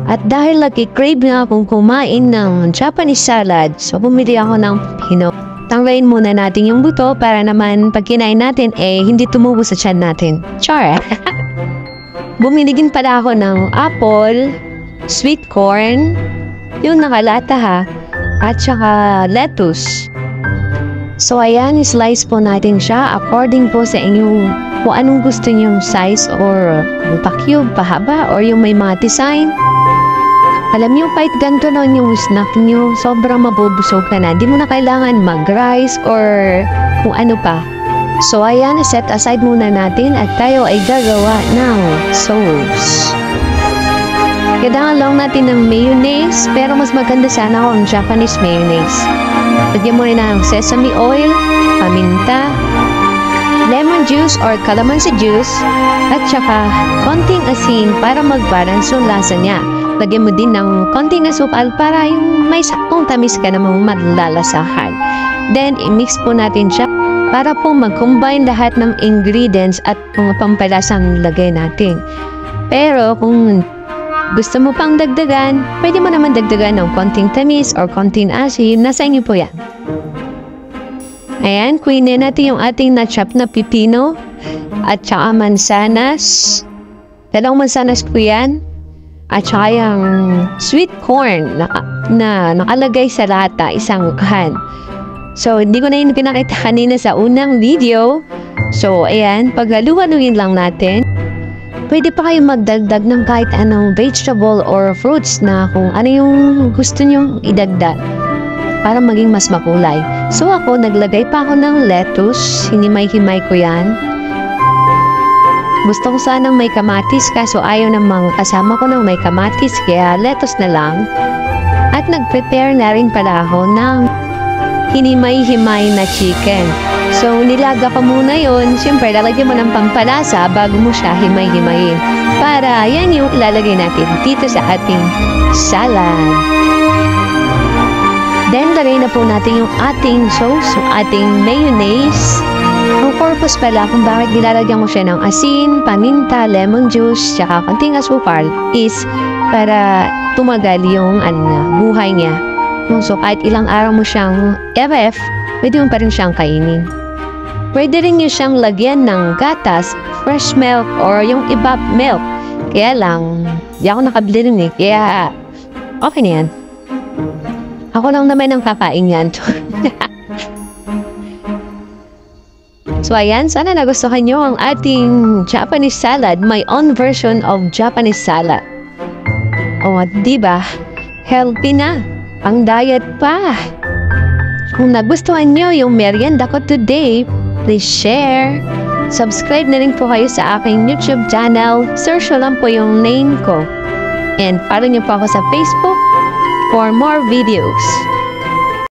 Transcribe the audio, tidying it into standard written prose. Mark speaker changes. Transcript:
Speaker 1: At dahil nag-crave na akong kumain ng Japanese salad, so bumili ako ng pepino. Tanggayin muna natin yung buto para naman pag kinain natin, hindi tumubo sa tiyan natin. Char! Bumili din pala ako ng apple, sweet corn, yung nakalata ha, at saka lettuce. So ayan, slice po natin siya according po sa inyong kung anong gusto niyong size or pa-cube, pahaba, or yung may mga design. Alam niyo, kahit ganito lang yung snack niyo, sobrang mabubusog ka na. Hindi mo na kailangan mag-rice or kung ano pa. So ayan, set aside muna natin at tayo ay gagawa ng sauce. Kailangan lang natin ng mayonnaise, pero mas maganda sana kung Japanese mayonnaise. Lagyan mo rin ng sesame oil, paminta, lemon juice or calamansi juice, at saka konting asin para mag-balance yung lasa niya. Lagyan mo din ng konting asukal para yung may saktong tamis ka namang malalasahan. Then, i-mix po natin siya para po mag-combine lahat ng ingredients at mga pampalasang lagay natin. Pero kung gusto mo pang dagdagan, pwede mo naman dagdagan ng konting tamis or konting asin. Nasa inyo po yan. Ayan, kuinin natin yung ating na-chop na pipino at saka mansanas. Dalawang mansanas po yan. At saka yung sweet corn na nakalagay sa lata, isang can. So, hindi ko na yun pinakita kanina sa unang video. So, ayan, paghaluhaluin lang natin. Pwede pa kayo magdagdag ng kahit anong vegetable or fruits na kung ano yung gusto nyong idagdag para maging mas makulay. So, ako, naglagay pa ako ng lettuce. Hinimay-himay ko yan. Gusto ko sanang may kamatis kaso ayaw ng mga kasama ko ng may kamatis kaya lettuce na lang. At nag-prepare na rin pala ako ng hinimay-himay na chicken. So nilaga pa muna yun. Siyempre lalagyan mo ng pampalasa bago mo siya himay-himayin. Para yan yung ilalagay natin dito sa ating salad. Then lagay na po natin yung ating sauce, yung ating mayonnaise. Ang purpose pala kung bakit nilalagyan mo siya ng asin, paminta, lemon juice, tsaka konting asukal is para tumagal yung buhay niya. So kahit ilang araw mo siyang FF, pwede mo pa rin siyang kainin. Pwede rin niyo siyang lagyan ng gatas, fresh milk, or yung iba milk. Kaya lang, di ako nakabili rin kaya okay na yan. Ako lang naman ang kakain yan. So ayan, sana nagustuhan nyo ang ating Japanese salad, my own version of Japanese salad. O, diba? Healthy na. Ang diet pa. Kung nagustuhan nyo yung merienda ko today, please share. Subscribe na rin po kayo sa aking YouTube channel. Search lang po yung name ko. And follow nyo po ako sa Facebook for more videos.